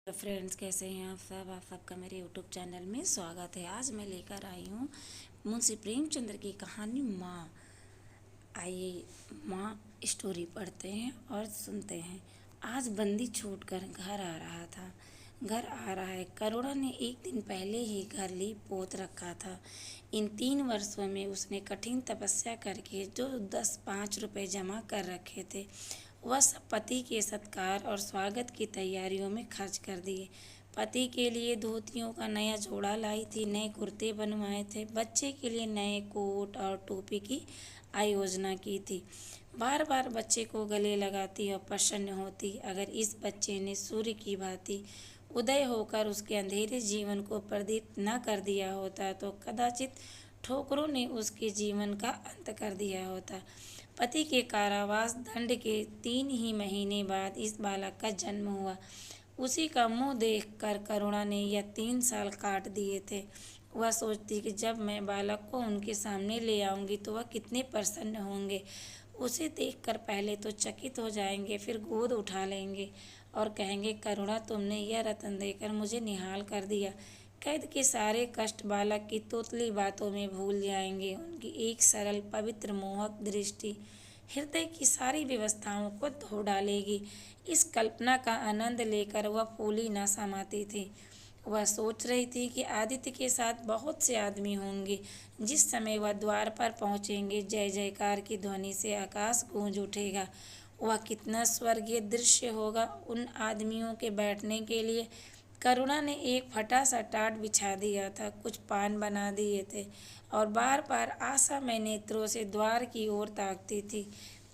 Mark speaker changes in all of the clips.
Speaker 1: तो फ्रेंड्स, कैसे हैं आप सबका मेरे यूट्यूब चैनल में स्वागत है। आज मैं लेकर आई हूँ मुंशी प्रेमचंद्र की कहानी माँ। आइए माँ स्टोरी पढ़ते हैं और सुनते हैं। आज बंदी छूटकर घर आ रहा था। घर आ रहा है। करुणा ने एक दिन पहले ही घर लीप पोत रखा था। इन 3 वर्षों में उसने कठिन तपस्या करके जो 10-5 रुपए जमा कर रखे थे, वह सब पति के सत्कार और स्वागत की तैयारियों में खर्च कर दिए। पति के लिए धोतियों का नया जोड़ा लाई थी, नए कुर्ते बनवाए थे, बच्चे के लिए नए कोट और टोपी की आयोजना की थी। बार बार बच्चे को गले लगाती और प्रसन्न होती। अगर इस बच्चे ने सूर्य की भांति उदय होकर उसके अंधेरे जीवन को प्रदीप्त न कर दिया होता तो कदाचित ठोकरों ने उसके जीवन का अंत कर दिया होता। पति के कारावास दंड के 3 ही महीने बाद इस बालक का जन्म हुआ। उसी का मुंह देखकर करुणा ने यह 3 साल काट दिए थे। वह सोचती कि जब मैं बालक को उनके सामने ले आऊंगी तो वह कितने प्रसन्न होंगे। उसे देखकर पहले तो चकित हो जाएंगे, फिर गोद उठा लेंगे और कहेंगे, करुणा, तुमने यह रतन देकर मुझे निहाल कर दिया। कैद के सारे कष्ट बालक की तोतली बातों में भूल जाएंगे। उनकी एक सरल पवित्र मोहक दृष्टि हृदय की सारी व्यवस्थाओं को धो डालेगी। इस कल्पना का आनंद लेकर वह फूली न समाती थी। वह सोच रही थी कि आदित्य के साथ बहुत से आदमी होंगे। जिस समय वह द्वार पर पहुंचेंगे, जय जयकार की ध्वनि से आकाश गूंज उठेगा। वह कितना स्वर्गीय दृश्य होगा। उन आदमियों के बैठने के लिए करुणा ने एक फटा सा टाट बिछा दिया था, कुछ पान बना दिए थे और बार बार आशामय नेत्रों से द्वार की ओर ताकती थी।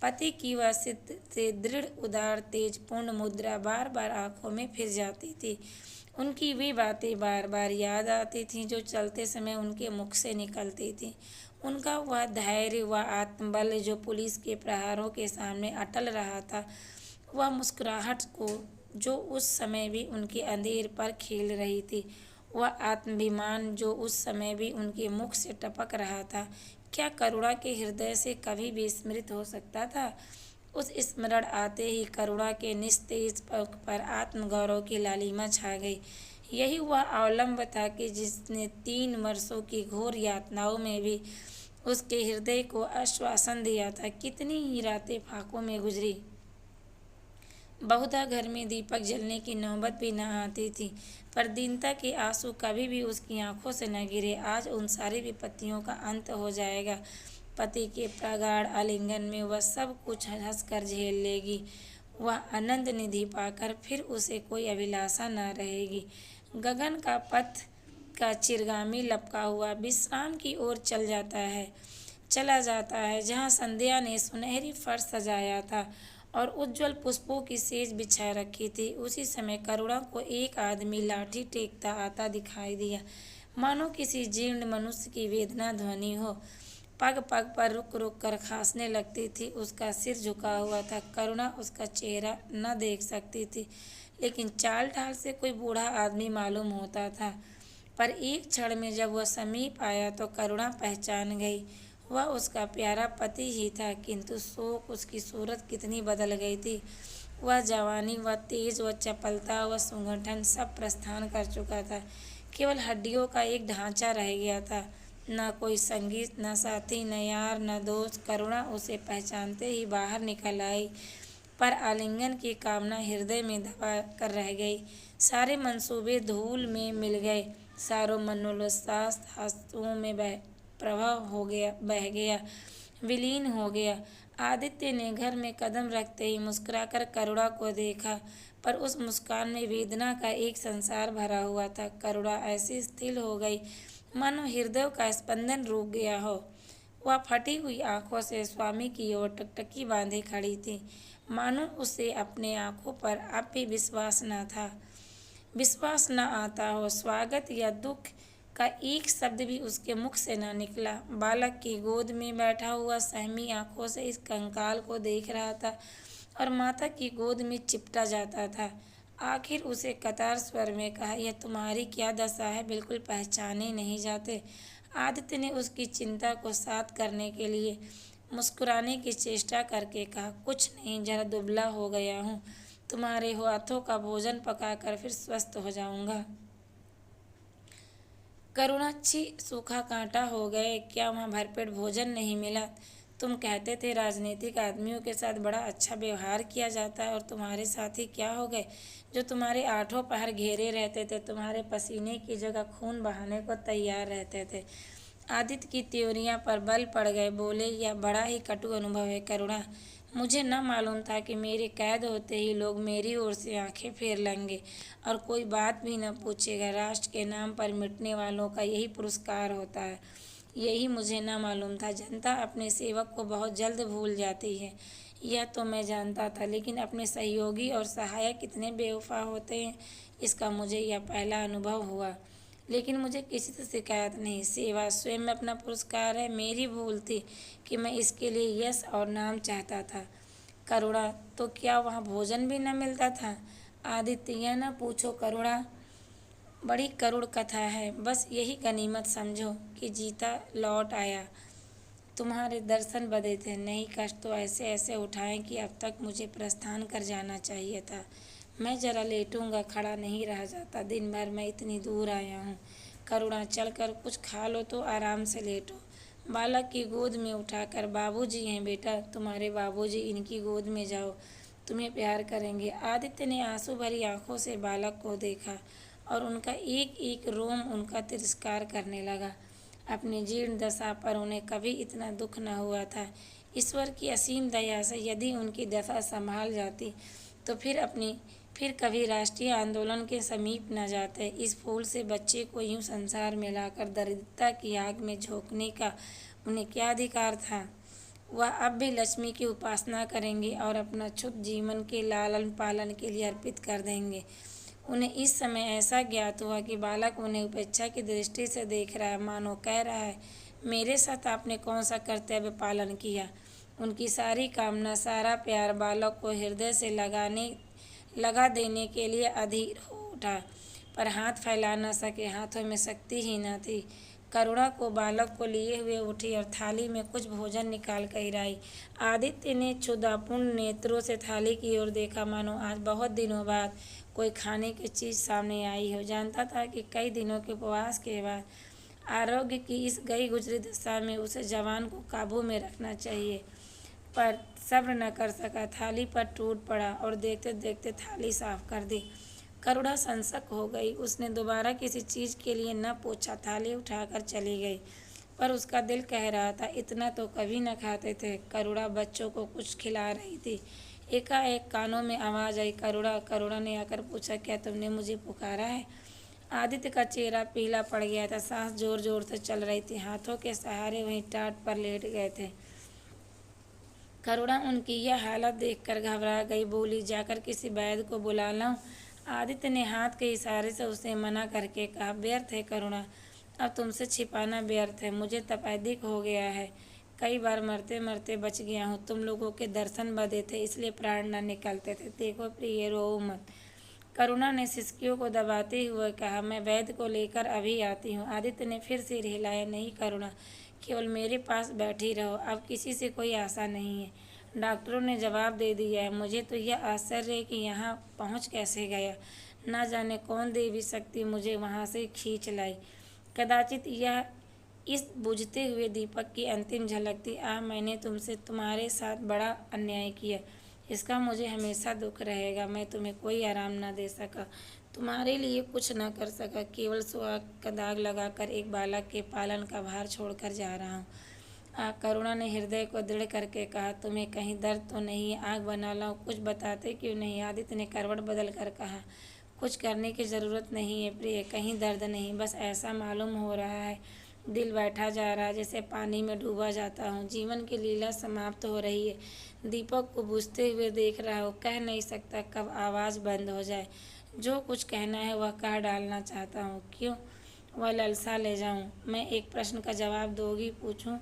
Speaker 1: पति की वह सिद्ध से दृढ़ उदार तेज पूर्ण मुद्रा बार बार आंखों में फिर जाती थी। उनकी वे बातें बार बार याद आती थीं जो चलते समय उनके मुख से निकलती थीं। उनका वह धैर्य, वह आत्मबल जो पुलिस के प्रहारों के सामने अटल रहा था, वह मुस्कुराहट को जो उस समय भी उनके अंधेर पर खेल रही थी, वह आत्माभिमान जो उस समय भी उनके मुख से टपक रहा था, क्या करुणा के हृदय से कभी भी स्मृत हो सकता था? उस स्मरण आते ही करुणा के निस्तेज मुख पर आत्मगौरव की लालिमा छा गई। यही वह अवलंब था कि जिसने 3 वर्षों की घोर यातनाओं में भी उसके हृदय को आश्वासन दिया था। कितनी ही रातें फाकों में गुजरी, बहुधा घर में दीपक जलने की नौबत भी न आती थी, पर दीनता के आंसू कभी भी उसकी आंखों से न गिरे। आज उन सारी विपत्तियों का अंत हो जाएगा। पति के प्रगाढ़ आलिंगन में वह सब कुछ हंसकर झेल लेगी। वह आनंद निधि पाकर फिर उसे कोई अभिलाषा न रहेगी। गगन का पथ का चिरगामी लपका हुआ विश्राम की ओर चला जाता है, जहाँ संध्या ने सुनहरी फर्श सजाया था और उज्जवल पुष्पों की सेज बिछा रखी थी। उसी समय करुणा को एक आदमी लाठी टेकता आता दिखाई दिया, मानो किसी जीर्ण मनुष्य की वेदना ध्वनि हो। पग पग पर रुक रुक कर खांसने लगती थी। उसका सिर झुका हुआ था। करुणा उसका चेहरा न देख सकती थी, लेकिन चाल ढाल से कोई बूढ़ा आदमी मालूम होता था। पर एक क्षण में जब वह समीप आया तो करुणा पहचान गई, वह उसका प्यारा पति ही था। किंतु शोक उसकी सूरत कितनी बदल गई थी। वह जवानी, वह तेज, वह चपलता, वह सुंगठन सब प्रस्थान कर चुका था। केवल हड्डियों का एक ढांचा रह गया था। न कोई संगीत, न साथी, न यार, न दोस्त। करुणा उसे पहचानते ही बाहर निकल आई, पर आलिंगन की कामना हृदय में दबा कर रह गई। सारे मंसूबे धूल में मिल गए। सारो मनोल्लास आंसुओं में बह गया, विलीन हो गया। आदित्य ने घर में कदम रखते ही मुस्कुराकर करुणा को देखा, पर उस मुस्कान में वेदना का एक संसार भरा हुआ था। करुणा ऐसी स्थिर हो गई मानो हृदय का स्पंदन रुक गया हो। वह फटी हुई आंखों से स्वामी की ओर टकटकी बांधे खड़ी थी, मानो उसे अपने आंखों पर अब भी विश्वास न आता हो। स्वागत या दुख का एक शब्द भी उसके मुख से न निकला। बालक की गोद में बैठा हुआ सहमी आंखों से इस कंकाल को देख रहा था और माता की गोद में चिपटा जाता था। आखिर उसे कतार स्वर में कहा, यह तुम्हारी क्या दशा है, बिल्कुल पहचाने नहीं जाते। आदित्य ने उसकी चिंता को शांत करने के लिए मुस्कुराने की चेष्टा करके कहा, कुछ नहीं, जरा दुबला हो गया हूँ। तुम्हारे हाथों का भोजन पकाकर फिर स्वस्थ हो जाऊंगा। करुणा, छी, सूखा कांटा हो गए, क्या वहाँ भरपेट भोजन नहीं मिला? तुम कहते थे राजनीतिक आदमियों के साथ बड़ा अच्छा व्यवहार किया जाता है, और तुम्हारे साथी क्या हो गए जो तुम्हारे आठों पहर घेरे रहते थे, तुम्हारे पसीने की जगह खून बहाने को तैयार रहते थे? आदित्य की त्योरियां पर बल पड़ गए। बोले, यह बड़ा ही कटु अनुभव है करुणा। मुझे न मालूम था कि मेरे कैद होते ही लोग मेरी ओर से आंखें फेर लेंगे और कोई बात भी न पूछेगा। राष्ट्र के नाम पर मिटने वालों का यही पुरस्कार होता है। यही मुझे न मालूम था। जनता अपने सेवक को बहुत जल्द भूल जाती है, यह तो मैं जानता था, लेकिन अपने सहयोगी और सहायक कितने बेवफा होते हैं, इसका मुझे यह पहला अनुभव हुआ। लेकिन मुझे किसी से शिकायत नहीं। सेवा स्वयं में अपना पुरस्कार है। मेरी भूल थी कि मैं इसके लिए यश और नाम चाहता था। करुणा, तो क्या वहाँ भोजन भी न मिलता था? आदित्य, यह न पूछो करुणा, बड़ी करुण कथा है। बस यही गनीमत समझो कि जीता लौट आया। तुम्हारे दर्शन बदे थे। नहीं, कष्ट तो ऐसे ऐसे उठाए कि अब तक मुझे प्रस्थान कर जाना चाहिए था। मैं जरा लेटूंगा, खड़ा नहीं रहा जाता। दिन भर मैं इतनी दूर आया हूँ। करुणा, चलकर कुछ खा लो तो आराम से लेटो। बालक की गोद में उठाकर, बाबूजी हैं बेटा, तुम्हारे बाबूजी, इनकी गोद में जाओ, तुम्हें प्यार करेंगे। आदित्य ने आंसू भरी आंखों से बालक को देखा और उनका एक एक रोम उनका तिरस्कार करने लगा। अपनी जीर्ण दशा पर उन्हें कभी इतना दुख न हुआ था। ईश्वर की असीम दया से यदि उनकी दशा संभाल जाती तो फिर कभी राष्ट्रीय आंदोलन के समीप न जाते। इस फूल से बच्चे को यूं संसार में लाकर दरिद्रता की आग में झोंकने का उन्हें क्या अधिकार था? वह अब भी लक्ष्मी की उपासना करेंगे और अपना क्षुद्र जीवन के लालन पालन के लिए अर्पित कर देंगे। उन्हें इस समय ऐसा ज्ञात हुआ कि बालक उन्हें उपेक्षा की दृष्टि से देख रहा है, मानो कह रहा है, मेरे साथ आपने कौन सा कर्तव्य पालन किया? उनकी सारी कामना, सारा प्यार बालक को हृदय से लगा देने के लिए अधीर हो उठा, पर हाथ फैला न सके, हाथों में शक्ति ही न थी। करुणा को बालक को लिए हुए उठी और थाली में कुछ भोजन निकाल कर गिराई। आदित्य ने क्षुधापूर्ण नेत्रों से थाली की ओर देखा, मानो आज बहुत दिनों बाद कोई खाने की चीज़ सामने आई हो। जानता था कि कई दिनों के उपवास के बाद आरोग्य की इस गई गुजरी दशा में उसे जवान को काबू में रखना चाहिए, पर सब्र न कर सका। थाली पर टूट पड़ा और देखते देखते थाली साफ कर दी। करुणा संसक हो गई। उसने दोबारा किसी चीज़ के लिए न पूछा, थाली उठाकर चली गई। पर उसका दिल कह रहा था, इतना तो कभी न खाते थे। करुणा बच्चों को कुछ खिला रही थी। एकाएक कानों में आवाज़ आई, करुणा। करुणा ने आकर पूछा, क्या तुमने मुझे पुकारा है? आदित्य का चेहरा पीला पड़ गया था। सांस जोर जोर से चल रही थी। हाथों के सहारे वहीं टाट पर लेट गए थे। करुणा उनकी यह हालत देखकर घबरा गई। बोली, जाकर किसी वैद्य को बुला लाऊं? आदित्य ने हाथ के इशारे से उसे मना करके कहा, व्यर्थ है करुणा, अब तुमसे छिपाना व्यर्थ है। मुझे तपेदिक हो गया है। कई बार मरते मरते बच गया हूँ। तुम लोगों के दर्शन बदे थे, इसलिए प्राण न निकलते थे। देखो प्रिय, रो मत। करुणा ने सिसकियों को दबाते हुए कहा, मैं वैद्य को लेकर अभी आती हूँ। आदित्य ने फिर सिर हिलाया, नहीं करुणा, केवल मेरे पास बैठी रहो, अब किसी से कोई आशा नहीं है। डॉक्टरों ने जवाब दे दिया है। मुझे तो यह आश्चर्य है कि यहाँ पहुँच कैसे गया। न जाने कौन देवी शक्ति मुझे वहाँ से खींच लाई। कदाचित यह इस बुझते हुए दीपक की अंतिम झलक थी। मैंने तुमसे तुम्हारे साथ बड़ा अन्याय किया, इसका मुझे हमेशा दुख रहेगा। मैं तुम्हें कोई आराम न दे सका, तुम्हारे लिए कुछ न कर सका, केवल सुहाग का दाग लगाकर एक बालक के पालन का भार छोड़कर जा रहा हूँ। करुणा ने हृदय को दृढ़ करके कहा, तुम्हें कहीं दर्द तो नहीं है? आग बना लाऊं? कुछ बताते क्यों नहीं? आदित्य ने करवट बदल कर कहा, कुछ करने की ज़रूरत नहीं है प्रिय, कहीं दर्द नहीं, बस ऐसा मालूम हो रहा है दिल बैठा जा रहा है, जैसे पानी में डूबा जाता हूँ। जीवन की लीला समाप्त हो रही है। दीपक को बुझते हुए देख रहा हो, कह नहीं सकता कब आवाज़ बंद हो जाए। जो कुछ कहना है वह कह डालना चाहता हूँ। क्यों वह ललसा ले जाऊँ? मैं एक प्रश्न का जवाब दोगी? पूछूँ?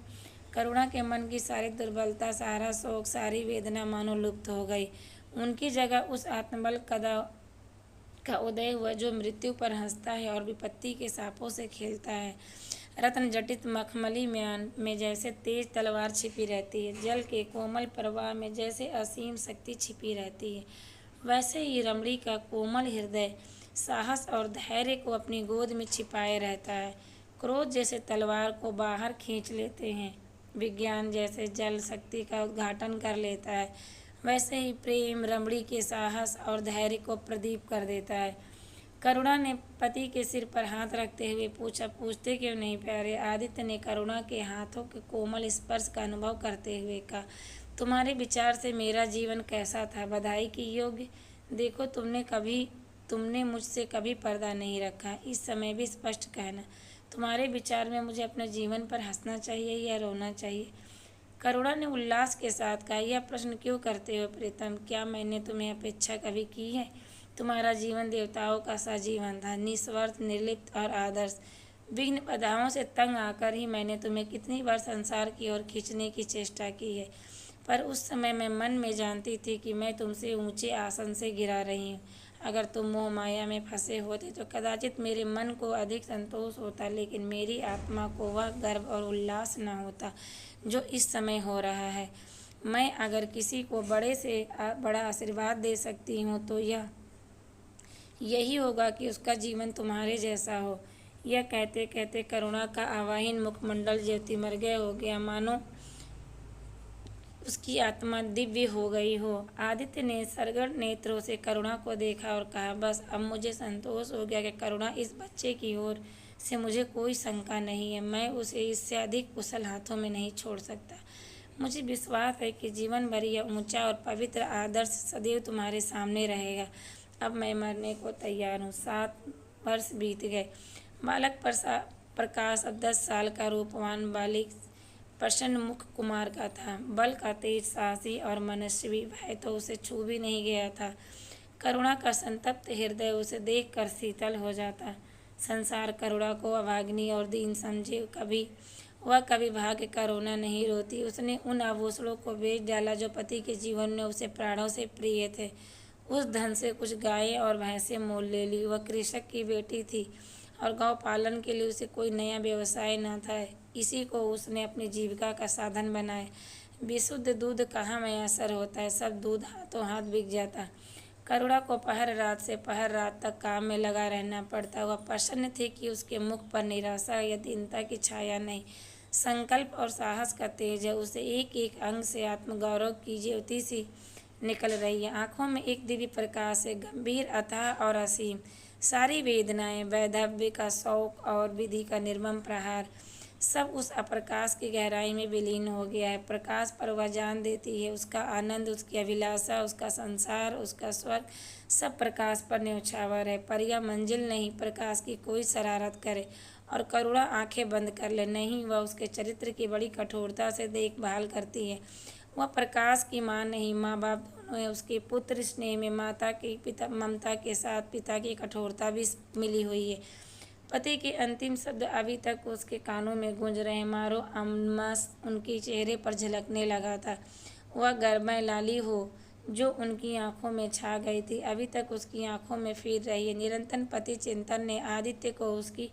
Speaker 1: करुणा के मन की सारी दुर्बलता, सारा शोक, सारी वेदना मानो लुप्त हो गई। उनकी जगह उस आत्मबल का उदय हुआ जो मृत्यु पर हंसता है और विपत्ति के सांपों से खेलता है। रत्न जटित मखमली में जैसे तेज तलवार छिपी रहती है, जल के कोमल प्रवाह में जैसे असीम शक्ति छिपी रहती है, वैसे ही रमणी का कोमल हृदय साहस और धैर्य को अपनी गोद में छिपाए रहता है। क्रोध जैसे तलवार को बाहर खींच लेते हैं, विज्ञान जैसे जल शक्ति का उद्घाटन कर लेता है, वैसे ही प्रेम रमणी के साहस और धैर्य को प्रदीप कर देता है। करुणा ने पति के सिर पर हाथ रखते हुए पूछा, पूछते क्यों नहीं प्यारे? आदित्य ने करुणा के हाथों के कोमल स्पर्श का अनुभव करते हुए कहा, तुम्हारे विचार से मेरा जीवन कैसा था, बधाई की योग्य? देखो, तुमने मुझसे कभी पर्दा नहीं रखा। इस समय भी स्पष्ट कहना, तुम्हारे विचार में मुझे अपने जीवन पर हंसना चाहिए या रोना चाहिए? करुणा ने उल्लास के साथ कहा, यह प्रश्न क्यों करते हो प्रीतम? क्या मैंने तुम्हें अपेक्षा कभी की है? तुम्हारा जीवन देवताओं का सा जीवन था, निस्वार्थ, निर्लिप्त और आदर्श। विघ्न बाधाओं से तंग आकर ही मैंने तुम्हें कितनी बार संसार की ओर खींचने की चेष्टा की है, पर उस समय मैं मन में जानती थी कि मैं तुमसे ऊंचे आसन से गिरा रही हूँ। अगर तुम मोह माया में फंसे होते तो कदाचित मेरे मन को अधिक संतोष होता, लेकिन मेरी आत्मा को वह गर्व और उल्लास न होता जो इस समय हो रहा है। मैं अगर किसी को बड़े से बड़ा आशीर्वाद दे सकती हूँ तो यही होगा कि उसका जीवन तुम्हारे जैसा हो। यह कहते कहते करुणा का आवाहीन मुखमंडल ज्योतिमर्गय हो गया, मानो उसकी आत्मा दिव्य हो गई हो। आदित्य ने सरगड़ नेत्रों से करुणा को देखा और कहा, बस अब मुझे संतोष हो गया कि करुणा इस बच्चे की ओर से मुझे कोई शंका नहीं है। मैं उसे इससे अधिक कुशल हाथों में नहीं छोड़ सकता। मुझे विश्वास है कि जीवन भर यह ऊंचा और पवित्र आदर्श सदैव तुम्हारे सामने रहेगा। अब मैं मरने को तैयार हूँ। 7 वर्ष बीत गए। बालक प्रकाश अब 10 साल का रूपवान बालिक प्रसन्न मुख कुमार का था। बल का तेज, साहसी और मनस्वी, भय तो उसे छू भी नहीं गया था। करुणा का संतप्त हृदय उसे देखकर शीतल हो जाता। संसार करुणा को अभागिनी और दीन समझे, वह कभी भाग्य का रोना नहीं रोती। उसने उन आभूषणों को बेच डाला जो पति के जीवन में उसे प्राणों से प्रिय थे। उस धन से कुछ गायें और भैंसें मोल ले ली। वह कृषक की बेटी थी और गौ पालन के लिए उसे कोई नया व्यवसाय न था। इसी को उसने अपनी जीविका का साधन बनाया। विशुद्ध दूध कहाँ मैसर होता है, सब दूध हाथों हाथ बिक जाता। करुणा को पहर रात से पहर रात तक काम में लगा रहना पड़ता। वह प्रसन्न थी कि उसके मुख पर निराशा या दीनता की छाया नहीं, संकल्प और साहस का तेज है। उसे एक एक अंग से आत्मगौरव की ज्योति सी निकल रही है। आंखों में एक दिव्य प्रकाश है, गंभीर, अथाह और असीम। सारी वेदनाएं, वैधव्य का शौक और विधि का निर्मम प्रहार, सब उस अप्रकाश की गहराई में विलीन हो गया है। प्रकाश पर वह जान देती है। उसका आनंद, उसकी अभिलाषा, उसका संसार, उसका स्वर्ग, सब प्रकाश पर न्यौछावर है। पर यह मंजिल नहीं प्रकाश की कोई शरारत करे और करुणा आंखें बंद कर ले, नहीं, वह उसके चरित्र की बड़ी कठोरता से देखभाल करती है। वह प्रकाश की माँ नहीं, माँ बाप दोनों है। उसके पुत्र स्नेह में माता की ममता के साथ पिता की कठोरता भी मिली हुई है। पति के अंतिम शब्द अभी तक उसके कानों में गूंज रहे हैं, मारो अम्मास उनके चेहरे पर झलकने लगा था। वह गर्मय लाली हो जो उनकी आंखों में छा गई थी, अभी तक उसकी आंखों में फिर रही है। निरंतर पति चिंतन ने आदित्य को उसकी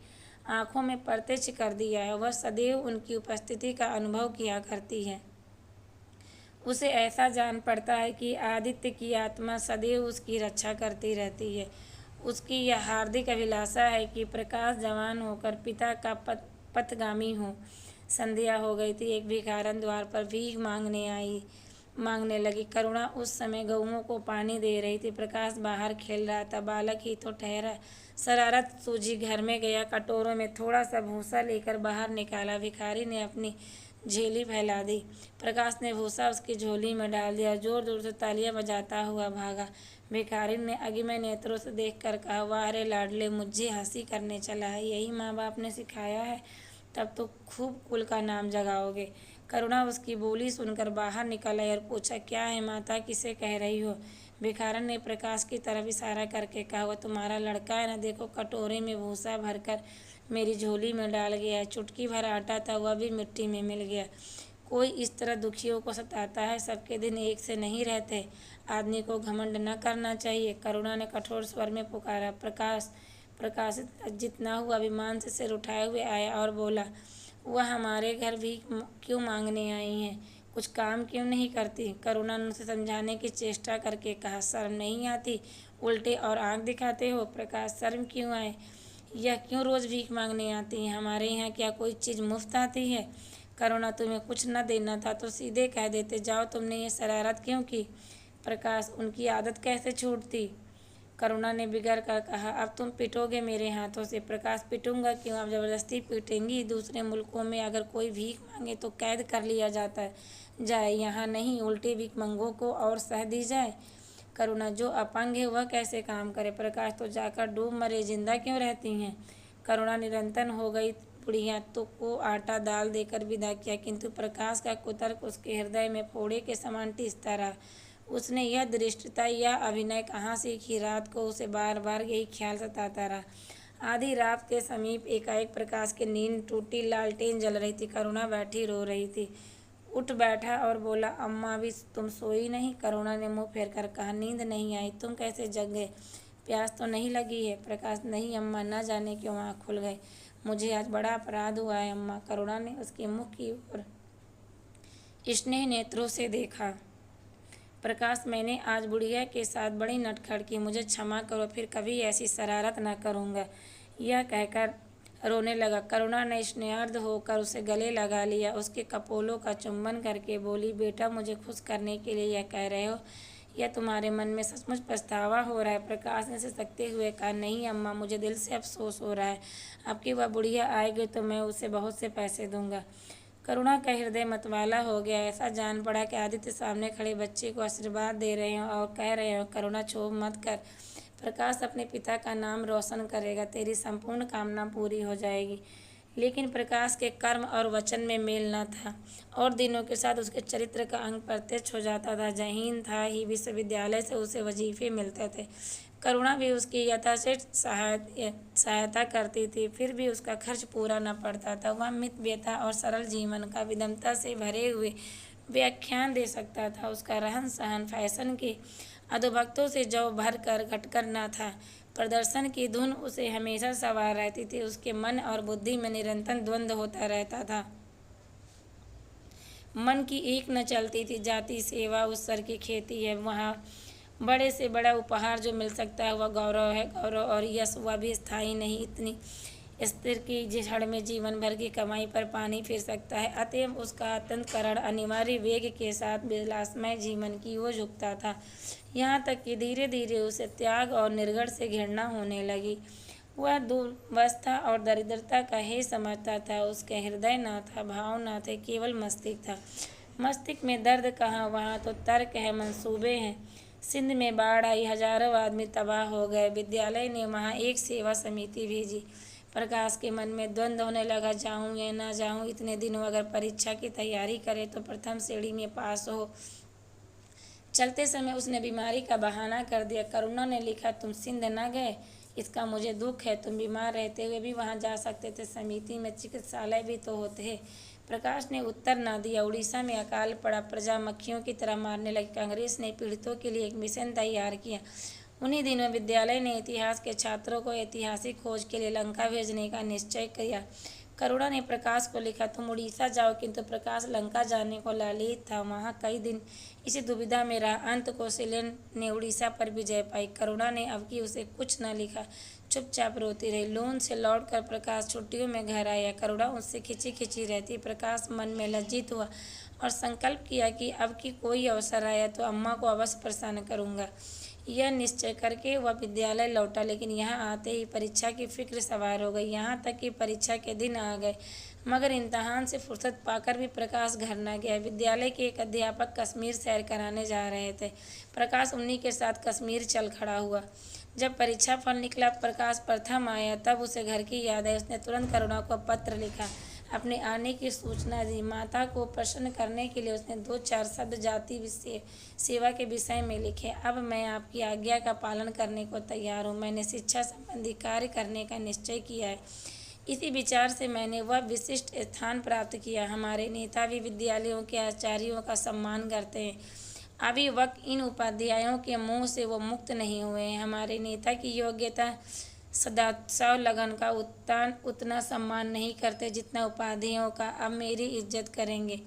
Speaker 1: आंखों में प्रत्यक्ष कर दिया है। वह सदैव उनकी उपस्थिति का अनुभव किया करती है। उसे ऐसा जान पड़ता है कि आदित्य की आत्मा सदैव उसकी रक्षा करती रहती है। उसकी यह हार्दिक अभिलाषा है कि प्रकाश जवान होकर पिता का पथगामी हो। संध्या हो गई थी। एक भिखारन द्वार पर भीख मांगने लगी। करुणा उस समय गऊओं को पानी दे रही थी। प्रकाश बाहर खेल रहा था। बालक ही तो ठहरा। शरारत सूझी, घर में गया, कटोरों में थोड़ा सा भूसा लेकर बाहर निकाला। भिखारी ने अपनी झोली फैला दी। प्रकाश ने भूसा उसकी झोली में डाल दिया। जोर जोर से तालियां बजाता हुआ भागा। भिखारी ने अगिमय नेत्रों से देखकर कहा, वाह रे लाडले, मुझे हंसी करने चला है। यही माँ बाप ने सिखाया है? तब तो खूब कुल का नाम जगाओगे। करुणा उसकी बोली सुनकर बाहर निकल आई और पूछा, क्या है माता, किसे कह रही हो? भिखारन ने प्रकाश की तरफ इशारा करके कहा, वह तुम्हारा लड़का है ना, देखो कटोरे में भूसा भरकर मेरी झोली में डाल गया है। चुटकी भर आटा था, वह भी मिट्टी में मिल गया। कोई इस तरह दुखियों को सताता है? सबके दिन एक से नहीं रहते। आदमी को घमंड न करना चाहिए। करुणा ने कठोर स्वर में पुकारा। प्रकाश जितना हुआ अभिमान से सिर उठाए हुए आया और बोला, वह हमारे घर भी क्यों मांगने आई हैं? कुछ काम क्यों नहीं करती? करुणा ने उसे समझाने की चेष्टा करके कहा, शर्म नहीं आती? उल्टे और आंख दिखाते हो। प्रकाश, शर्म क्यों आए? यह क्यों रोज भीख मांगने आती हैं? हमारे यहाँ क्या कोई चीज़ मुफ्त आती है? करुणा, तुम्हें कुछ न देना था तो सीधे कह देते, जाओ। तुमने ये शरारत क्यों की? प्रकाश, उनकी आदत कैसे छूटती? करुणा ने बिगड़ कर कहा, अब तुम पिटोगे मेरे हाथों से? प्रकाश, पिटूंगा क्यों? अब जबरदस्ती पीटेंगी? दूसरे मुल्कों में अगर कोई भीख मांगे तो कैद कर लिया जाए, यहाँ नहीं, उल्टे भिखमंगों को और सह दी जाए। करुणा, जो अपंग है वह कैसे काम करे? प्रकाश, तो जाकर डूब मरे, जिंदा क्यों रहती हैं? करुणा निरंतर हो गई। बुढ़िया तो को आटा दाल देकर विदा किया, किंतु प्रकाश का कुतर्क उसके हृदय में फोड़े के समान टीसता रहा। उसने यह दृष्टता या अभिनय कहाँ सीखी? रात को उसे बार बार यही ख्याल सताता रहा। आधी रात के समीप एकाएक प्रकाश की नींद टूटी। लालटेन जल रही थी। करुणा बैठी रो रही थी। उठ बैठा और बोला, अम्मा, अभी तुम सोई नहीं? करुणा ने मुंह फेर कर कहा, नींद नहीं आई। तुम कैसे जग गए? प्यास तो नहीं लगी है? प्रकाश, नहीं अम्मा, न जाने क्यों आँख खुल गए। मुझे आज बड़ा अपराध हुआ है अम्मा। करुणा ने उसके मुख की ओर स्नेह नेत्रों से देखा। प्रकाश, मैंने आज बुढ़िया के साथ बड़ी नटखट की, मुझे क्षमा करो, फिर कभी ऐसी शरारत न करूँगा। यह कहकर रोने लगा। करुणा ने स्नेहार्द होकर उसे गले लगा लिया। उसके कपोलों का चुंबन करके बोली, बेटा, मुझे खुश करने के लिए यह कह रहे हो या तुम्हारे मन में सचमुच पछतावा हो रहा है? प्रकाश ने सिसकते हुए कहा, नहीं अम्मा, मुझे दिल से अफसोस हो रहा है। अब कि वह बुढ़िया आएगी तो मैं उसे बहुत से पैसे दूंगा। करुणा का हृदय मतवाला हो गया। ऐसा जान पड़ा कि आदित्य सामने खड़े बच्चे को आशीर्वाद दे रहे हो और कह रहे हो, करुणा, क्षोभ मत कर। प्रकाश अपने पिता का नाम रोशन करेगा, तेरी संपूर्ण कामना पूरी हो जाएगी। लेकिन प्रकाश के कर्म और वचन में मेल न था और दिनों के साथ उसके चरित्र का अंग प्रत्यक्ष हो जाता था। जहीन था ही, विश्वविद्यालय से उसे वजीफे मिलते थे। करुणा भी उसकी यथाशक्ति सहायता करती थी, फिर भी उसका खर्च पूरा न पड़ता था। वह मित व्यथा और सरल जीवन का विदम्यता से भरे हुए व्याख्यान दे सकता था। उसका रहन सहन फैशन के अधोभक्तों से जौ भर कर घटकर न था। प्रदर्शन की धुन उसे हमेशा सवार रहती थी। उसके मन और बुद्धि में निरंतर द्वंद्व होता रहता था। मन की एक न चलती थी। जाति, सेवा उस सर की खेती है। वहाँ बड़े से बड़ा उपहार जो मिल सकता है वह गौरव है। गौरव और यश वह भी स्थायी नहीं, इतनी स्थिर की जड़ में जीवन भर की कमाई पर पानी फिर सकता है। अतएव उसका अंतःकरण अनिवार्य वेग के साथ विलासमय जीवन की ओर झुकता था, यहाँ तक कि धीरे धीरे उसे त्याग और निर्गण से घृणा होने लगी। वह दुर्वस्था और दरिद्रता का हे समझता था। उसके हृदय न था, भाव न थे, केवल मस्तिष्क था। मस्तिष्क में दर्द कहाँ, वहाँ तो तर्क है, मंसूबे हैं। सिंध में बाढ़ आई, हजारों आदमी तबाह हो गए। विद्यालय ने वहाँ एक सेवा समिति भेजी। प्रकाश के मन में द्वंद्व होने लगा, जाऊँ या ना जाऊँ। इतने दिनों अगर परीक्षा की तैयारी करे तो प्रथम श्रेणी में पास हो। चलते समय उसने बीमारी का बहाना कर दिया। करुणा ने लिखा, तुम सिंध न गए, इसका मुझे दुख है। तुम बीमार रहते हुए भी वहाँ जा सकते थे। समिति में चिकित्सालय भी तो होते हैं। प्रकाश ने उत्तर न दिया। उड़ीसा में अकाल पड़ा, प्रजा मक्खियों की तरह मारने लगी। कांग्रेस ने पीड़ितों के लिए एक मिशन तैयार किया। उन्हीं दिनों विद्यालय ने इतिहास के छात्रों को ऐतिहासिक खोज के लिए लंका भेजने का निश्चय किया। करुणा ने प्रकाश को लिखा, तुम उड़ीसा जाओ, किंतु प्रकाश लंका जाने को लालयित था। वहाँ कई दिन इसी दुविधा में रहा। अंत को कौशल्या ने उड़ीसा पर विजय पाई। करुणा ने अब की उसे कुछ न लिखा, चुपचाप रोती रही। लोन से लौटकर प्रकाश छुट्टियों में घर आया। करुणा उससे खिंची खिंची रहती। प्रकाश मन में लज्जित हुआ और संकल्प किया कि अब की कोई अवसर आया तो अम्मा को अवश्य प्रसन्न करूँगा। यह निश्चय करके वह विद्यालय लौटा, लेकिन यहाँ आते ही परीक्षा की फिक्र सवार हो गई। यहाँ तक कि परीक्षा के दिन आ गए, मगर इम्तहान से फुर्सत पाकर भी प्रकाश घर न गया। विद्यालय के एक अध्यापक कश्मीर सैर कराने जा रहे थे। प्रकाश उन्हीं के साथ कश्मीर चल खड़ा हुआ। जब परीक्षा फल निकला, प्रकाश प्रथम आया, तब उसे घर की याद आई। उसने तुरंत करुणा को पत्र लिखा, अपने आने की सूचना दी। माता को प्रसन्न करने के लिए उसने 2-4 शब्द जाति सेवा के विषय में लिखे। अब मैं आपकी आज्ञा का पालन करने को तैयार हूँ। मैंने शिक्षा संबंधी कार्य करने का निश्चय किया है। इसी विचार से मैंने वह विशिष्ट स्थान प्राप्त किया। हमारे नेता भी विद्यालयों के आचार्यों का सम्मान करते हैं। अभी वक्त इन उपाध्यायों के मुँह से वो मुक्त नहीं हुए हैं। हमारे नेता की योग्यता सदात्सव लगन का उतना सम्मान नहीं करते जितना उपाधियों का। अब मेरी इज्जत करेंगे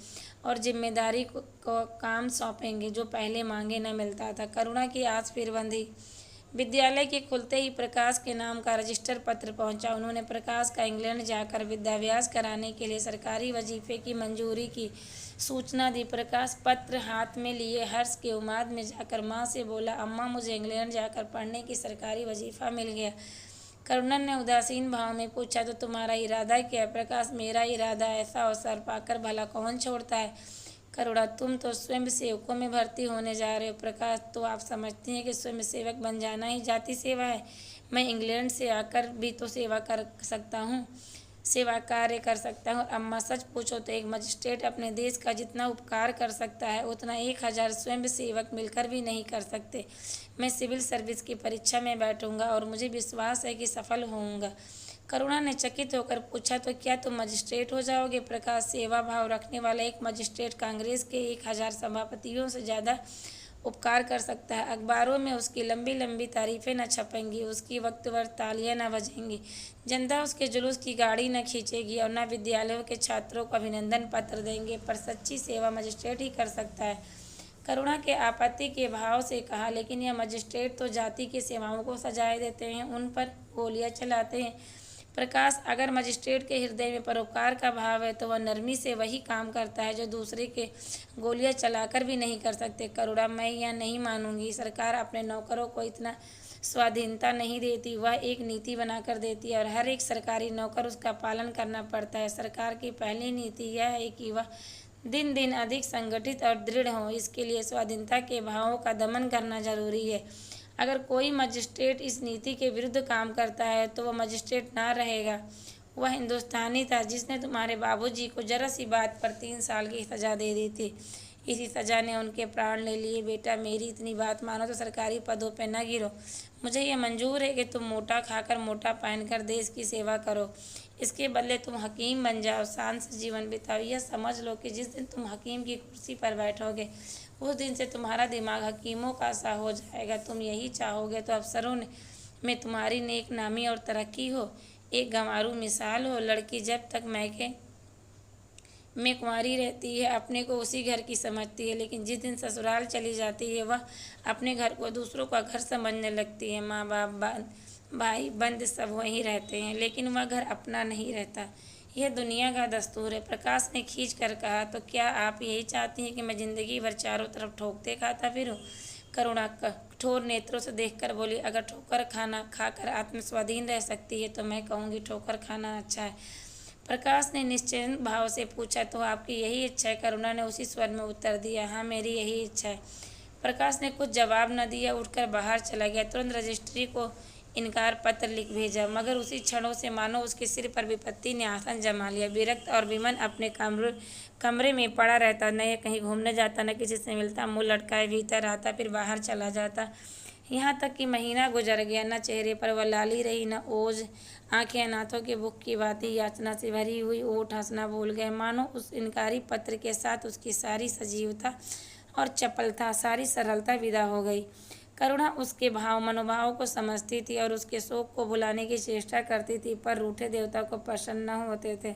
Speaker 1: और जिम्मेदारी को काम सौंपेंगे जो पहले मांगे न मिलता था। करुणा की आस फिर बंधी। विद्यालय के खुलते ही प्रकाश के नाम का रजिस्टर पत्र पहुंचा। उन्होंने प्रकाश का इंग्लैंड जाकर विद्याभ्यास कराने के लिए सरकारी वजीफे की मंजूरी की सूचना दी। प्रकाश पत्र हाथ में लिए हर्ष के उन्माद में जाकर माँ से बोला, अम्मा मुझे इंग्लैंड जाकर पढ़ने की सरकारी वजीफा मिल गया। करुणा ने उदासीन भाव में पूछा, तो तुम्हारा इरादा क्या है? प्रकाश, मेरा इरादा ऐसा अवसर पाकर भला कौन छोड़ता है। करुणा, तुम तो स्वयं सेवकों में भर्ती होने जा रहे हो। प्रकाश, तो आप समझती हैं कि स्वयं सेवक बन जाना ही जाति सेवा है? मैं इंग्लैंड से आकर भी तो सेवा कार्य कर सकता हूँ। अम्मा, सच पूछो तो एक मजिस्ट्रेट अपने देश का जितना उपकार कर सकता है उतना 1000 स्वयं सेवक मिलकर भी नहीं कर सकते। मैं सिविल सर्विस की परीक्षा में बैठूंगा और मुझे विश्वास है कि सफल होऊंगा। करुणा ने चकित होकर पूछा, तो क्या तुम मजिस्ट्रेट हो जाओगे? प्रकाश, सेवा भाव रखने वाला एक मजिस्ट्रेट कांग्रेस के 1000 सभापतियों से ज़्यादा उपकार कर सकता है। अखबारों में उसकी लंबी लंबी तारीफें न छपेंगी, उसकी वक्तव्य तालियां न बजेंगी, जनता उसके जुलूस की गाड़ी न खींचेगी और न विद्यालयों के छात्रों को अभिनंदन पत्र देंगे, पर सच्ची सेवा मजिस्ट्रेट ही कर सकता है। करुणा के आपत्ति के भाव से कहा, लेकिन यह मजिस्ट्रेट तो जाति की सेवाओं को सजाए देते हैं, उन पर गोलियां चलाते हैं। प्रकाश, अगर मजिस्ट्रेट के हृदय में परोपकार का भाव है तो वह नरमी से वही काम करता है जो दूसरे के गोलियां चलाकर भी नहीं कर सकते। करुणा, मैं यह नहीं मानूंगी। सरकार अपने नौकरों को इतना स्वाधीनता नहीं देती, वह एक नीति बनाकर देती है और हर एक सरकारी नौकर उसका पालन करना पड़ता है। सरकार की पहली नीति यह है कि वह दिन दिन अधिक संगठित और दृढ़ हो। इसके लिए स्वाधीनता के भावों का दमन करना जरूरी है। अगर कोई मजिस्ट्रेट इस नीति के विरुद्ध काम करता है तो वह मजिस्ट्रेट ना रहेगा। वह हिंदुस्तानी था जिसने तुम्हारे बाबूजी को जरा सी बात पर 3 साल की सज़ा दे दी थी। इसी सज़ा ने उनके प्राण ले लिए। बेटा, मेरी इतनी बात मानो तो सरकारी पदों पर न गिरो। मुझे यह मंजूर है कि तुम मोटा खाकर मोटा पहनकर देश की सेवा करो। इसके बदले तुम हकीम बन जाओ, शांत से जीवन बिताओ। यह समझ लो कि जिस दिन तुम हकीम की कुर्सी पर बैठोगे उस दिन से तुम्हारा दिमाग हकीमों का सा हो जाएगा। तुम यही चाहोगे तो अफसरों में तुम्हारी नेक नामी और तरक्की हो। एक गंवारू मिसाल हो, लड़की जब तक मैके में कुंवारी रहती है अपने को उसी घर की समझती है, लेकिन जिस दिन ससुराल चली जाती है वह अपने घर को दूसरों का घर समझने लगती है। माँ बाप भाई बंद सब वहीं रहते हैं, लेकिन वह घर अपना नहीं रहता। यह दुनिया का दस्तूर है। प्रकाश ने खींच कर कहा, तो क्या आप यही चाहती हैं कि मैं जिंदगी भर चारों तरफ ठोकते खाता फिरूं? करुणा कठोर नेत्रों से देखकर बोली, अगर ठोकर खाना खाकर आत्मस्वाधीन रह सकती है तो मैं कहूँगी ठोकर खाना अच्छा है। प्रकाश ने निश्चिंत भाव से पूछा, तो आपकी यही इच्छा है? करुणा ने उसी स्वर में उत्तर दिया, हाँ, मेरी यही इच्छा है। प्रकाश ने कुछ जवाब न दिया, उठकर बाहर चला गया। तुरंत रजिस्ट्री को इनकार पत्र लिख भेजा, मगर उसी क्षणों से मानो उसके सिर पर विपत्ति ने आसन जमा लिया। विरक्त और विमन अपने कमरे में पड़ा रहता, न कहीं घूमने जाता, न किसी से मिलता, मुँह लटकाए भीतर आता फिर बाहर चला जाता। यहाँ तक कि महीना गुजर गया, न चेहरे पर वह लाली रही, न ओज। आंखें अनाथों के बुक की भांति याचना से भरी हुई, ओठ हंसना भूल गए। मानो उस इनकारी पत्र के साथ उसकी सारी सजीवता और चपलता, सारी सरलता विदा हो गई। करुणा उसके मनोभाव को समझती थी और उसके शोक को भुलाने की चेष्टा करती थी, पर रूठे देवता को प्रसन्न न होते थे।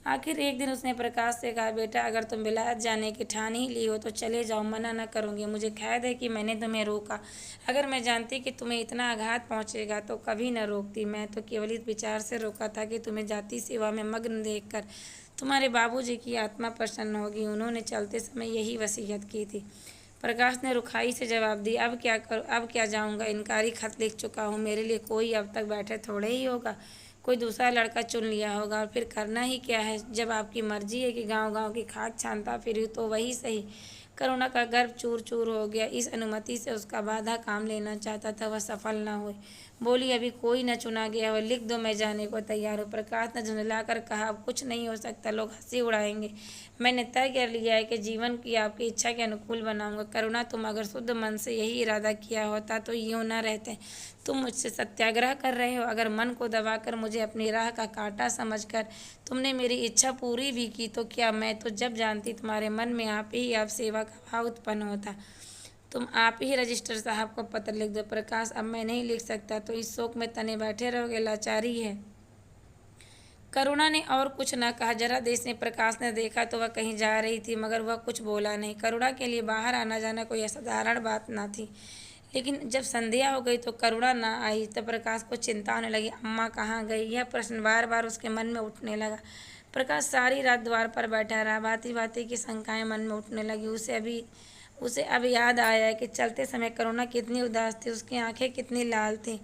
Speaker 1: आखिर एक दिन उसने प्रकाश से कहा, बेटा, अगर तुम विलायत जाने की ठान ही ली हो तो चले जाओ, मना न करूँगी। मुझे खेद है कि मैंने तुम्हें रोका। अगर मैं जानती कि तुम्हें इतना आघात पहुँचेगा तो कभी न रोकती। मैं तो केवल इस विचार से रोका था कि तुम्हें जाति सेवा में मग्न देखकर तुम्हारे बाबूजी की आत्मा प्रसन्न होगी। उन्होंने चलते समय यही वसीयत की थी। प्रकाश ने रुखाई से जवाब दिया, अब क्या करूँ? अब क्या जाऊँगा? इनकारी खत लिख चुका हूँ। मेरे लिए कोई अब तक बैठे थोड़े ही होगा। कोई दूसरा लड़का चुन लिया होगा, और फिर करना ही क्या है? जब आपकी मर्जी है कि गांव गांव की खाक छानता फिरूं तो वही सही। करुणा का गर्व चूर चूर हो गया। इस अनुमति से उसका बाधा काम लेना चाहता था, वह सफल न हुई। बोली, अभी कोई न चुना गया हो, लिख दो, मैं जाने को तैयार हूँ। प्रकाश ने झुंझलाकर कहा, अब कुछ नहीं हो सकता, लोग हंसी उड़ाएंगे। मैंने तय कर लिया है कि जीवन की आपकी इच्छा के अनुकूल बनाऊंगा। करुणा, तुम अगर शुद्ध मन से यही इरादा किया होता तो यूँ न रहते। तुम मुझसे सत्याग्रह कर रहे हो। अगर मन को दबाकर मुझे अपनी राह का कांटा समझकर तुमने मेरी इच्छा पूरी भी की तो क्या मैं तो जब जानती तुम्हारे मन में आप सेवा का भाव उत्पन्न होता। तुम आप ही रजिस्टर साहब को पत्र लिख दो। प्रकाश, अब मैं नहीं लिख सकता, तो इस शोक में तने बैठे रहोगे, लाचारी है। करुणा ने और कुछ न कहा। जरा देश में प्रकाश ने देखा तो वह कहीं जा रही थी, मगर वह कुछ बोला नहीं। करुणा के लिए बाहर आना जाना कोई असाधारण बात न थी, लेकिन जब संध्या हो गई तो करुणा न आई, तब प्रकाश को चिंता होने लगी। अम्मा कहाँ गई, यह प्रश्न बार बार उसके मन में उठने लगा। प्रकाश सारी रात द्वार पर बैठा रहा। भांति भांति की शंकाएं मन में उठने लगी। उसे अब याद आया कि चलते समय करुणा कितनी उदास थी, उसकी आंखें कितनी लाल थीं।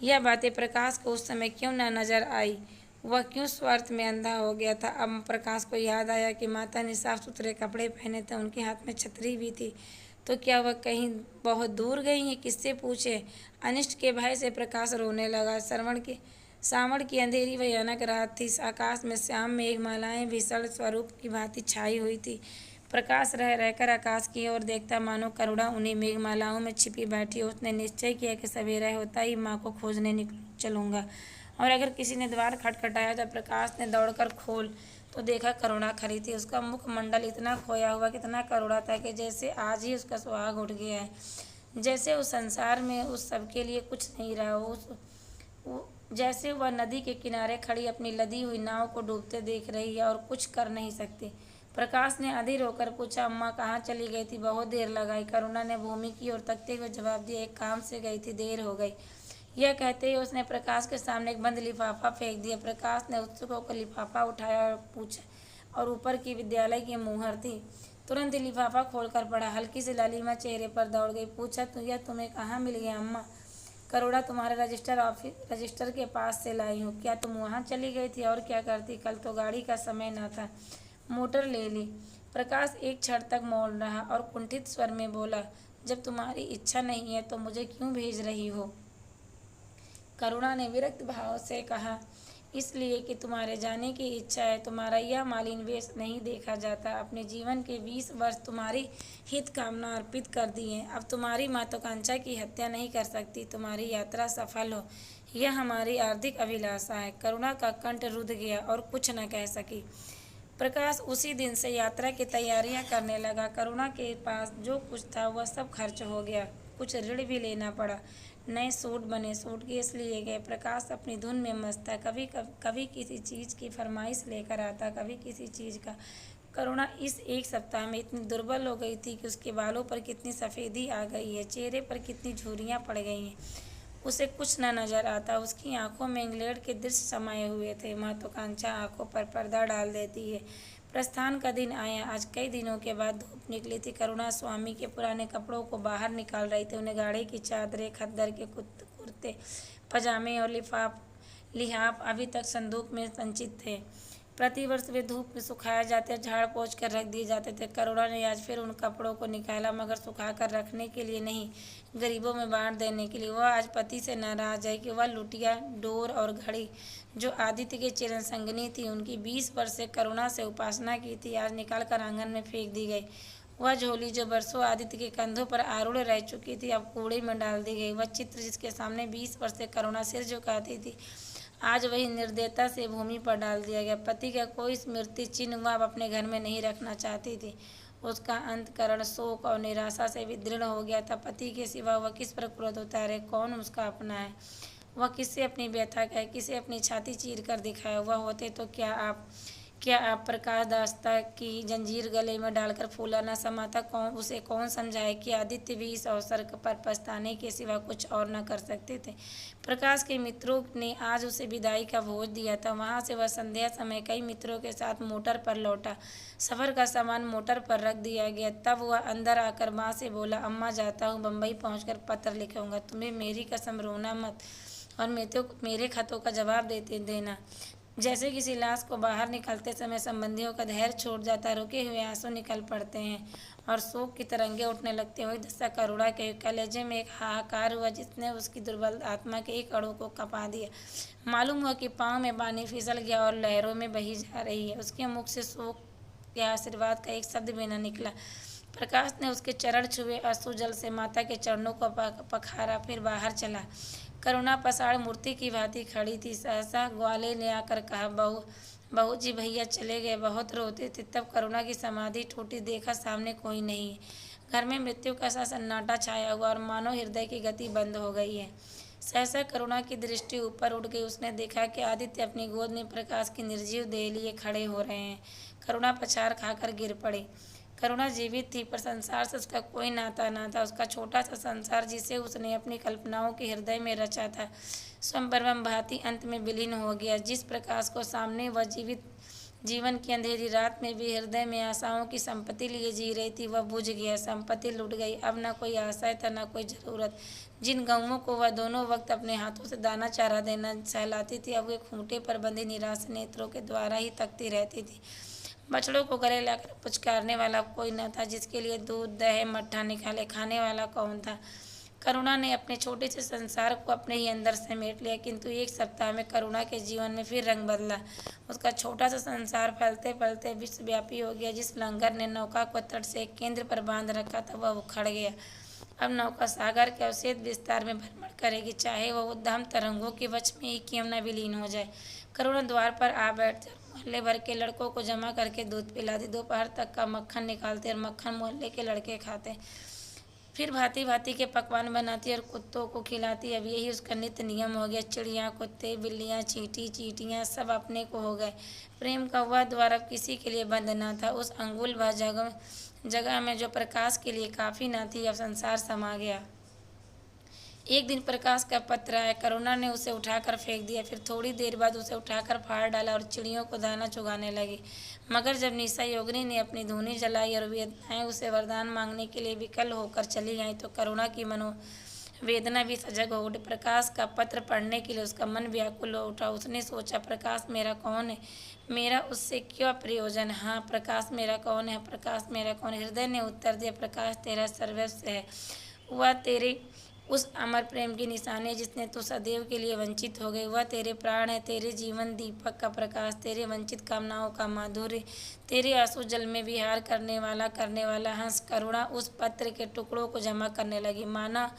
Speaker 1: यह बातें प्रकाश को उस समय क्यों न नजर आई? वह क्यों स्वार्थ में अंधा हो गया था? अब प्रकाश को याद आया कि माता ने साफ सुथरे कपड़े पहने थे, उनके हाथ में छतरी भी थी। तो क्या वह कहीं बहुत दूर गई हैं? किससे पूछे? अनिष्ट के भय से प्रकाश रोने लगा। सावण की अंधेरी भयानक रात थी। आकाश में श्याम मेघमालाएं भीषण स्वरूप की भांति छाई हुई थी। प्रकाश रह रहकर आकाश की ओर देखता, मानो करुणा उन्हीं मेघमालाओं में छिपी बैठी हो। उसने निश्चय किया कि सवेरा होता ही माँ को खोजने चलूंगा, और अगर किसी ने द्वार खटखटाया तो प्रकाश ने दौड़कर खोल तो देखा करुणा खड़ी थी। उसका मुखमंडल इतना खोया हुआ, कितना करुणा था कि जैसे आज ही उसका सुहाग उठ गया है, जैसे उस संसार में उस सबके लिए कुछ नहीं रहा हो। जैसे वह नदी के किनारे खड़ी अपनी लदी हुई नाव को डूबते देख रही है और कुछ कर नहीं सकती। प्रकाश ने अधीर होकर पूछा, अम्मा कहाँ चली गई थी? बहुत देर लगाई। करुणा ने भूमि की ओर तकते हुए जवाब दिया, एक काम से गई थी, देर हो गई। यह कहते ही उसने प्रकाश के सामने एक बंद लिफाफा फेंक दिया। प्रकाश ने उत्सुक होकर लिफाफा उठाया और पूछा, और ऊपर की विद्यालय की मुहर थी। तुरंत ही लिफाफा खोलकर पड़ा। हल्की सी लालिमा चेहरे पर दौड़ गई। पूछा, तो यह तुम्हें कहाँ मिल गया अम्मा? करुणा, तुम्हारे रजिस्टर के पास से लाई हूँ। क्या तुम वहाँ चली गई थी? और क्या करती? कल तो गाड़ी का समय न था, मोटर ले ली। प्रकाश एक क्षण तक मौन रहा और कुंठित स्वर में बोला, जब तुम्हारी इच्छा नहीं है तो मुझे क्यों भेज रही हो? करुणा ने विरक्त भाव से कहा, इसलिए कि तुम्हारे जाने की इच्छा है। तुम्हारा यह मालिन वेश नहीं देखा जाता। अपने जीवन के 20 वर्ष तुम्हारी हित कामना अर्पित कर दिए। अब तुम्हारी महत्वाकांक्षा की हत्या नहीं कर सकती। तुम्हारी यात्रा सफल हो, यह हमारी हार्दिक अभिलाषा है। करुणा का कंठ रुध गया और कुछ न कह सकी। प्रकाश उसी दिन से यात्रा की तैयारियां करने लगा। करुणा के पास जो कुछ था वह सब खर्च हो गया। कुछ ऋण भी लेना पड़ा। नए सूट बने, सूटकेस लिए गए। प्रकाश अपनी धुन में मस्त था। कभी किसी चीज़ की फरमाइश लेकर आता, कभी किसी चीज़ का। करुणा इस एक सप्ताह में इतनी दुर्बल हो गई थी कि उसके बालों पर कितनी सफ़ेदी आ गई है, चेहरे पर कितनी झुर्रियाँ पड़ गई हैं। उसे कुछ न नजर आता। उसकी आंखों में इंग्लैंड के दृश्य समाये हुए थे। महत्वाकांक्षा आंखों पर पर्दा डाल देती है। प्रस्थान का दिन आया। आज कई दिनों के बाद धूप निकली थी। करुणा स्वामी के पुराने कपड़ों को बाहर निकाल रही थी। उन्हें गाढ़े की चादरें, खद्दर के कुर्ते पजामे और लिहाफ अभी तक संदूक में संचित थे। प्रतिवर्ष वे धूप में सुखाए जाते, झाड़ पोंछ कर रख दिए जाते थे। करुणा ने आज फिर उन कपड़ों को निकाला, मगर सुखा कर रखने के लिए नहीं, गरीबों में बांट देने के लिए। वह आज पति से नाराज है कि वह लुटिया, डोर और घड़ी जो आदित्य के चिरन संगिनी थी, उनकी 20 वर्ष से करुणा से उपासना की थी, आज निकाल कर आंगन में फेंक दी गई। वह झोली जो बरसों आदित्य के कंधों पर आरूढ़ रह चुकी थी, अब कूड़े में डाल दी गई। वह चित्र जिसके सामने 20 वर्ष से करुणा सिर झुकाती थी, आज वही निर्दयता से भूमि पर डाल दिया गया। पति का कोई स्मृति चिन्ह वह अब अपने घर में नहीं रखना चाहती थी। उसका अंतःकरण शोक और निराशा से विदीर्ण हो गया था। पति के सिवा वह किस पर क्रोध उतारे? कौन उसका अपना है? वह किससे अपनी व्यथा कहे, किसे अपनी छाती चीर कर दिखाए? वह होते तो क्या आप प्रकाश दासता की जंजीर गले में डालकर फूला न समाता? उसे कौन समझाए कि आदित्य भी इस अवसर पर पछताने के सिवा कुछ और न कर सकते थे। प्रकाश के मित्रों ने आज उसे विदाई का भोज दिया था। वहाँ से वह संध्या समय कई मित्रों के साथ मोटर पर लौटा। सफ़र का सामान मोटर पर रख दिया गया। तब वह अंदर आकर माँ से बोला, अम्मा जाता हूँ, बम्बई पहुँचकर पत्र लिखूँगा। तुम्हें मेरी कसम, रोना मत और मेरे खतों का जवाब देते देना। जैसे किसी लाश को बाहर निकलते समय संबंधियों का धैर्य छूट जाता, रुके हुए आंसू निकल पड़ते हैं और शोक की तरंगे उठने लगते हुए दशा करुणा के कलेजे में एक हाहाकार हुआ जिसने उसकी दुर्बल आत्मा के एक अणु को कपा दिया। मालूम हुआ कि पाँव में पानी फिसल गया और लहरों में बही जा रही है। उसके मुख से शोक या आशीर्वाद का एक शब्द भी न निकला। प्रकाश ने उसके चरण छुए, अश्रु जल से माता के चरणों को पखारा, फिर बाहर चला। करुणा पसाड़ मूर्ति की भांति खड़ी थी। सहसा ग्वाले ने आकर कहा, बहू जी भैया चले गए, बहुत रोते थे। तब करुणा की समाधि टूटी, देखा सामने कोई नहीं है। घर में मृत्यु का सा सन्नाटा छाया हुआ और मानो हृदय की गति बंद हो गई है। सहसा करुणा की दृष्टि ऊपर उठ गई। उसने देखा कि आदित्य अपनी गोद में प्रकाश की निर्जीव देह लिए खड़े हो रहे हैं। करुणा पछाड़ खाकर गिर पड़ी। करुणा जीवित थी पर संसार से उसका कोई नाता ना था। उसका छोटा सा संसार जिसे उसने अपनी कल्पनाओं के हृदय में रचा था स्वयं भांति अंत में विलीन हो गया। जिस प्रकाश को सामने वह जीवन की अंधेरी रात में भी हृदय में आशाओं की संपत्ति लिए जी रही थी वह बुझ गया। संपत्ति लुट गई। अब न कोई आशा था न कोई जरूरत। जिन गऊओं को वह दोनों वक्त अपने हाथों से दाना चारा देना सहलाती थी अब वे खूंटे पर बंधी निराश नेत्रों के द्वारा ही तकती रहती थी। बछड़ों को गले लाकर पुचकारने वाला कोई न था। जिसके लिए दूध दही मट्ठा निकाले खाने वाला कौन था। करुणा ने अपने छोटे से संसार को अपने ही अंदर समेट लिया। किंतु एक सप्ताह में करुणा के जीवन में फिर रंग बदला। उसका छोटा सा संसार फैलते फैलते विश्वव्यापी हो गया। जिस लंगर ने नौका को तट से एक केंद्र पर बांध रखा था वह उखड़ गया। अब नौका सागर के अवशेष विस्तार में भ्रमण करेगी, चाहे वह उद्दाम तरंगों के वश में ही क्यों न विलीन हो जाए। करुणा द्वार पर आ बैठते और मोहल्ले भर के लड़कों को जमा करके दूध पिलाती। दोपहर तक का मक्खन निकालते और मक्खन मोहल्ले के लड़के खाते। फिर भांति भांति के पकवान बनाती और कुत्तों को खिलाती। अब यही उसका नित्य नियम हो गया। चिड़ियाँ कुत्ते बिल्लियाँ चींटियाँ सब अपने को हो गए। प्रेम का वह द्वार अब किसी के लिए बंद न था। उस अंगुल भर जगह में जो प्रकाश के लिए काफ़ी न थी अब संसार समा गया। एक दिन प्रकाश का पत्र आया। करुणा ने उसे उठाकर फेंक दिया। फिर थोड़ी देर बाद उसे उठाकर फाड़ डाला और चिड़ियों को दाना चुगाने लगी। मगर जब निशा योगिनी ने अपनी धूनी जलाई और वेदनाएं उसे वरदान मांगने के लिए विकल होकर चली आई तो करुणा की मनोवेदना भी सजग हो उठी। प्रकाश का पत्र पढ़ने के लिए उसका मन व्याकुल हो उठा। उसने सोचा, प्रकाश मेरा कौन है, मेरा उससे क्या प्रयोजन। हाँ, प्रकाश मेरा कौन है, प्रकाश मेरा कौन है। हृदय ने उत्तर दिया, प्रकाश तेरा सर्वस्व है। वह तेरे उस अमर प्रेम की निशानी है जिसने तू सदैव के लिए वंचित हो गई। वह तेरे प्राण है, तेरे जीवन दीपक का प्रकाश, तेरे वंचित कामनाओं का माधुर्य, तेरे आंसू जल में विहार करने वाला हंस। करुणा उस पत्र के टुकड़ों को जमा करने लगी। माना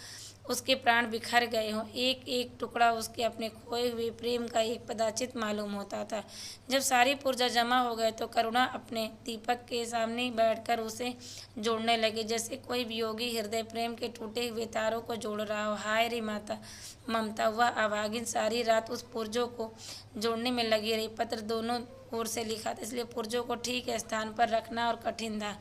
Speaker 1: उसके प्राण बिखर गए हों। एक एक टुकड़ा उसके अपने खोए हुए प्रेम का एक पदाचित मालूम होता था। जब सारी पुर्जा जमा हो गए तो करुणा अपने दीपक के सामने बैठकर उसे जोड़ने लगी, जैसे कोई वियोगी हृदय प्रेम के टूटे हुए तारों को जोड़ रहा हो। हाय रे माता ममता, वह अभागिन सारी रात उस पुर्जों को जोड़ने में लगी रही। पत्र दोनों ओर से लिखा था, इसलिए पुर्जों को ठीक स्थान पर रखना और कठिन था।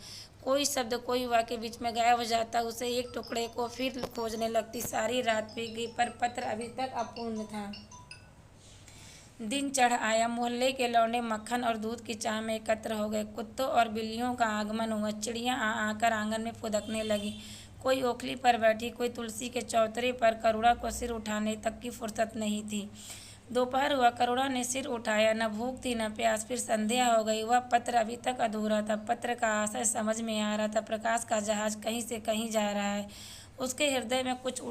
Speaker 1: कोई शब्द कोई वाक्य बीच में गायब हो जाता, उसे एक टुकड़े को फिर खोजने लगती। सारी रात बीत गई पर पत्र अभी तक अपूर्ण था। दिन चढ़ आया। मोहल्ले के लौंडे मक्खन और दूध की चाह में एकत्र हो गए। कुत्तों और बिल्लियों का आगमन हुआ। चिड़ियाँ आकर आंगन में फुदकने लगी। कोई ओखली पर बैठी, कोई तुलसी के चौतरे पर। करुणा को सिर उठाने तक की फुर्सत नहीं थी। दोपहर हुआ। करुणा ने सिर उठाया। न भूख थी न प्यास। फिर संध्या हो गई। वह पत्र अभी तक अधूरा था। पत्र का आशय समझ में आ रहा था। प्रकाश का जहाज कहीं से कहीं जा रहा है। उसके हृदय में कुछ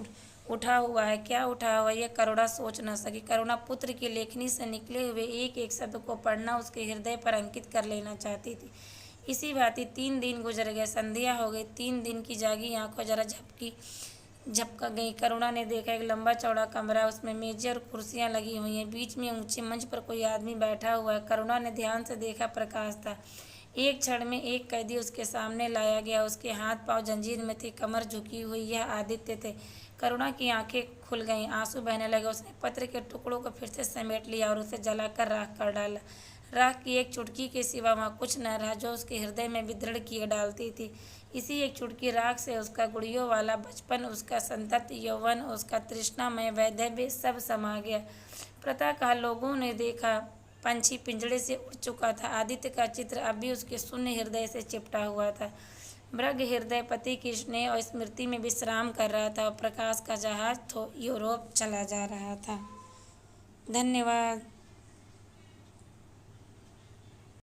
Speaker 1: उठा हुआ है। क्या उठा हुआ यह करुणा सोच न सकी। करुणा पुत्र की लेखनी से निकले हुए एक एक शब्द को पढ़ना, उसके हृदय पर अंकित कर लेना चाहती थी। इसी भांति 3 दिन गुजर गए। संध्या हो गई। 3 दिन की जागी आंखों जरा झपका गई। करुणा ने देखा एक लंबा चौड़ा कमरा, उसमें मेजें और कुर्सियां लगी हुई हैं। बीच में ऊंचे मंच पर कोई आदमी बैठा हुआ है। करुणा ने ध्यान से देखा, प्रकाश था। एक क्षण में एक कैदी उसके सामने लाया गया। उसके हाथ पांव जंजीर में थे, कमर झुकी हुई। यह आदित्य थे। करुणा की आंखें खुल गईं, आंसू बहने लगे। उसने पत्र के टुकड़ों को फिर से समेट लिया और उसे जलाकर राख कर डाला। राख की एक चुटकी के सिवा वहाँ कुछ न रहा जो उसके हृदय में विदृढ़ किए डालती थी। इसी एक चुटकी राख से उसका गुड़ियों वाला बचपन, उसका संतप्त यौवन, उसका तृष्णामय वैधव्य सब समा गया। प्रातःकाल लोगों ने देखा पंछी पिंजड़े से उड़ चुका था। आदित्य का चित्र अब भी उसके शून्य हृदय से चिपटा हुआ था। मृग हृदय पति की स्नेह और स्मृति में विश्राम कर रहा था और प्रकाश का जहाज तो यूरोप चला जा रहा था। धन्यवाद।